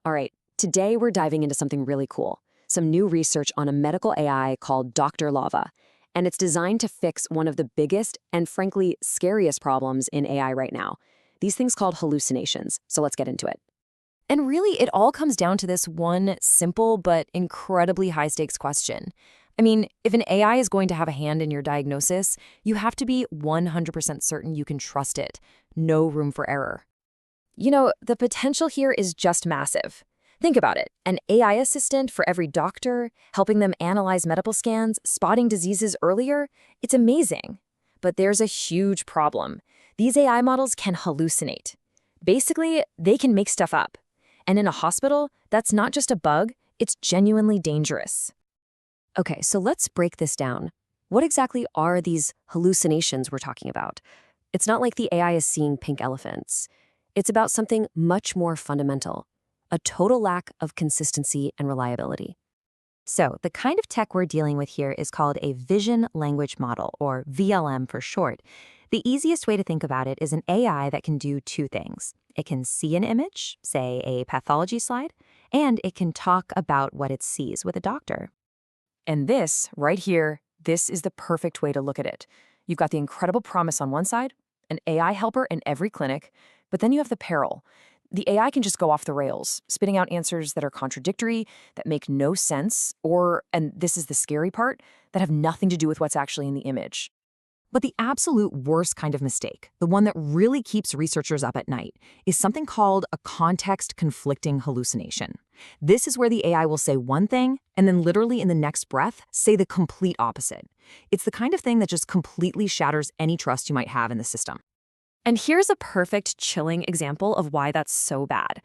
All right, today we're diving into something really cool. Some new research on a medical AI called Dr-LLaVA, and it's designed to fix one of the biggest and frankly scariest problems in AI right now. These things called hallucinations. So let's get into it. And really, it all comes down to this one simple but incredibly high-stakes question. I mean, if an AI is going to have a hand in your diagnosis, you have to be 100% certain you can trust it. No room for error. The potential here is just massive. Think about it, an AI assistant for every doctor, helping them analyze medical scans, spotting diseases earlier. It's amazing. But there's a huge problem. These AI models can hallucinate. Basically, they can make stuff up. And in a hospital, that's not just a bug, it's genuinely dangerous. Okay, so let's break this down. What exactly are these hallucinations we're talking about? It's not like the AI is seeing pink elephants. It's about something much more fundamental, a total lack of consistency and reliability. So, the kind of tech we're dealing with here is called a vision language model, or VLM for short. The easiest way to think about it is an AI that can do two things. It can see an image, say a pathology slide, and it can talk about what it sees with a doctor. And this, right here, this is the perfect way to look at it. You've got the incredible promise on one side, an AI helper in every clinic, but then you have the peril. The AI can just go off the rails, spitting out answers that are contradictory, that make no sense, or, and this is the scary part, that have nothing to do with what's actually in the image. But the absolute worst kind of mistake, the one that really keeps researchers up at night, is something called a context-conflicting hallucination. This is where the AI will say one thing, and then literally in the next breath, say the complete opposite. It's the kind of thing that just completely shatters any trust you might have in the system. And here's a perfect, chilling example of why that's so bad.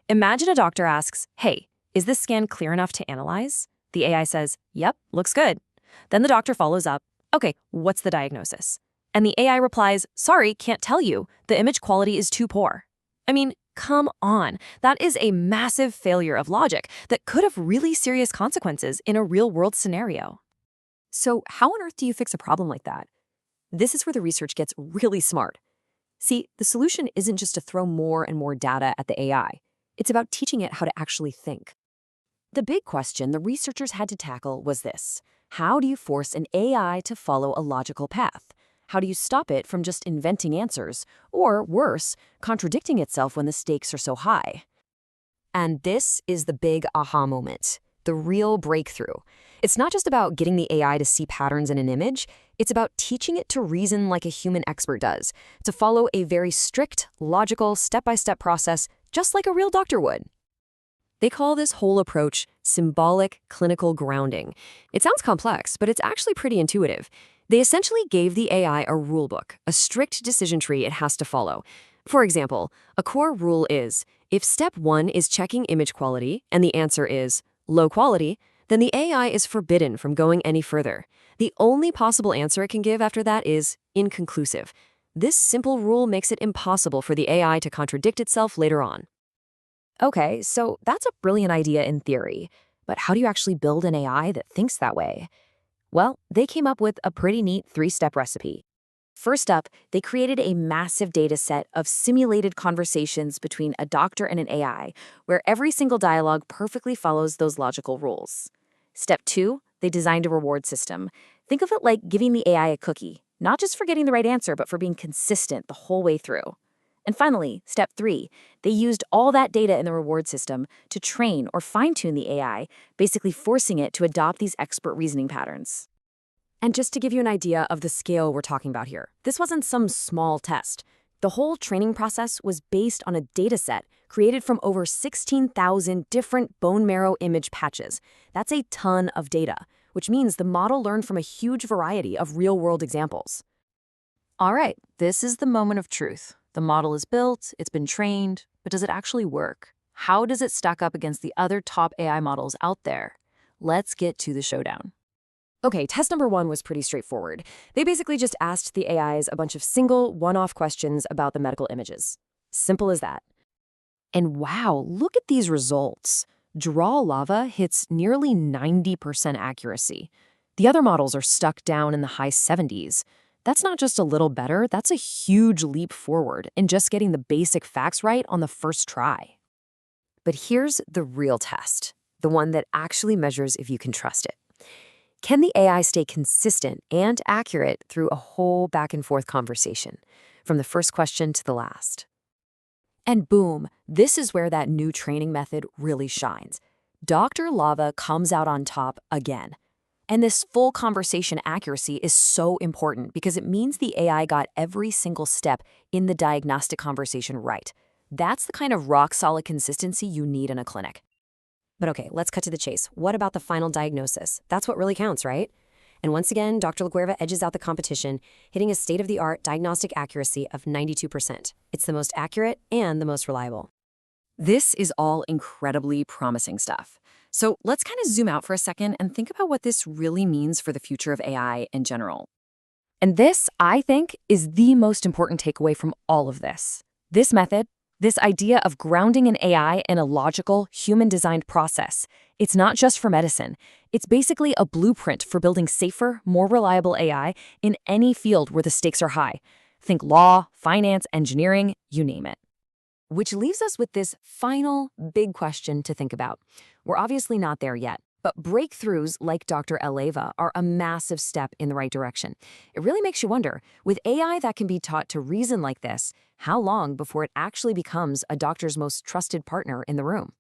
Imagine a doctor asks, "Hey, is this scan clear enough to analyze?" The AI says, "Yep, looks good." Then the doctor follows up, "Okay, what's the diagnosis?" And the AI replies, "Sorry, can't tell you. The image quality is too poor." I mean, come on. That is a massive failure of logic that could have really serious consequences in a real-world scenario. So how on earth do you fix a problem like that? This is where the research gets really smart. See, the solution isn't just to throw more and more data at the AI. It's about teaching it how to actually think. The big question the researchers had to tackle was this. How do you force an AI to follow a logical path? How do you stop it from just inventing answers, or worse, contradicting itself when the stakes are so high? And this is the big aha moment, the real breakthrough. It's not just about getting the AI to see patterns in an image, it's about teaching it to reason like a human expert does, to follow a very strict, logical, step-by-step process, just like a real doctor would. They call this whole approach symbolic clinical grounding. It sounds complex, but it's actually pretty intuitive. They essentially gave the AI a rulebook, a strict decision tree it has to follow. For example, a core rule is, if step 1 is checking image quality and the answer is low quality, then the AI is forbidden from going any further. The only possible answer it can give after that is inconclusive. This simple rule makes it impossible for the AI to contradict itself later on. Okay, so that's a brilliant idea in theory, but how do you actually build an AI that thinks that way? Well, they came up with a pretty neat 3-step recipe. First up, they created a massive data set of simulated conversations between a doctor and an AI, where every single dialogue perfectly follows those logical rules. Step 2, they designed a reward system. Think of it like giving the AI a cookie, not just for getting the right answer, but for being consistent the whole way through. And finally, step 3, they used all that data in the reward system to train or fine-tune the AI, basically forcing it to adopt these expert reasoning patterns. And just to give you an idea of the scale we're talking about here, this wasn't some small test. The whole training process was based on a data set created from over 16,000 different bone marrow image patches. That's a ton of data, which means the model learned from a huge variety of real-world examples. All right, this is the moment of truth. The model is built, it's been trained, but does it actually work? How does it stack up against the other top AI models out there? Let's get to the showdown. Okay, test number 1 was pretty straightforward. They basically just asked the AIs a bunch of single, one-off questions about the medical images. Simple as that. And wow, look at these results. Dr-LLaVA hits nearly 90% accuracy. The other models are stuck down in the high 70s. That's not just a little better, that's a huge leap forward in just getting the basic facts right on the first try. But here's the real test, the one that actually measures if you can trust it. Can the AI stay consistent and accurate through a whole back and forth conversation, from the first question to the last? And boom, this is where that new training method really shines. Dr.LLaVA comes out on top again. And this full conversation accuracy is so important because it means the AI got every single step in the diagnostic conversation right. That's the kind of rock-solid consistency you need in a clinic. But okay, let's cut to the chase. What about the final diagnosis? That's what really counts, right? And once again, Dr. LaGuerva edges out the competition, hitting a state-of-the-art diagnostic accuracy of 92%. It's the most accurate and the most reliable. This is all incredibly promising stuff. So let's kind of zoom out for a second and think about what this really means for the future of AI in general. And this, I think, is the most important takeaway from all of this. This method, this idea of grounding an AI in a logical, human-designed process, it's not just for medicine. It's basically a blueprint for building safer, more reliable AI in any field where the stakes are high. Think law, finance, engineering, you name it. Which leaves us with this final big question to think about. We're obviously not there yet, but breakthroughs like Dr.LLaVA are a massive step in the right direction. It really makes you wonder, with AI that can be taught to reason like this, how long before it actually becomes a doctor's most trusted partner in the room?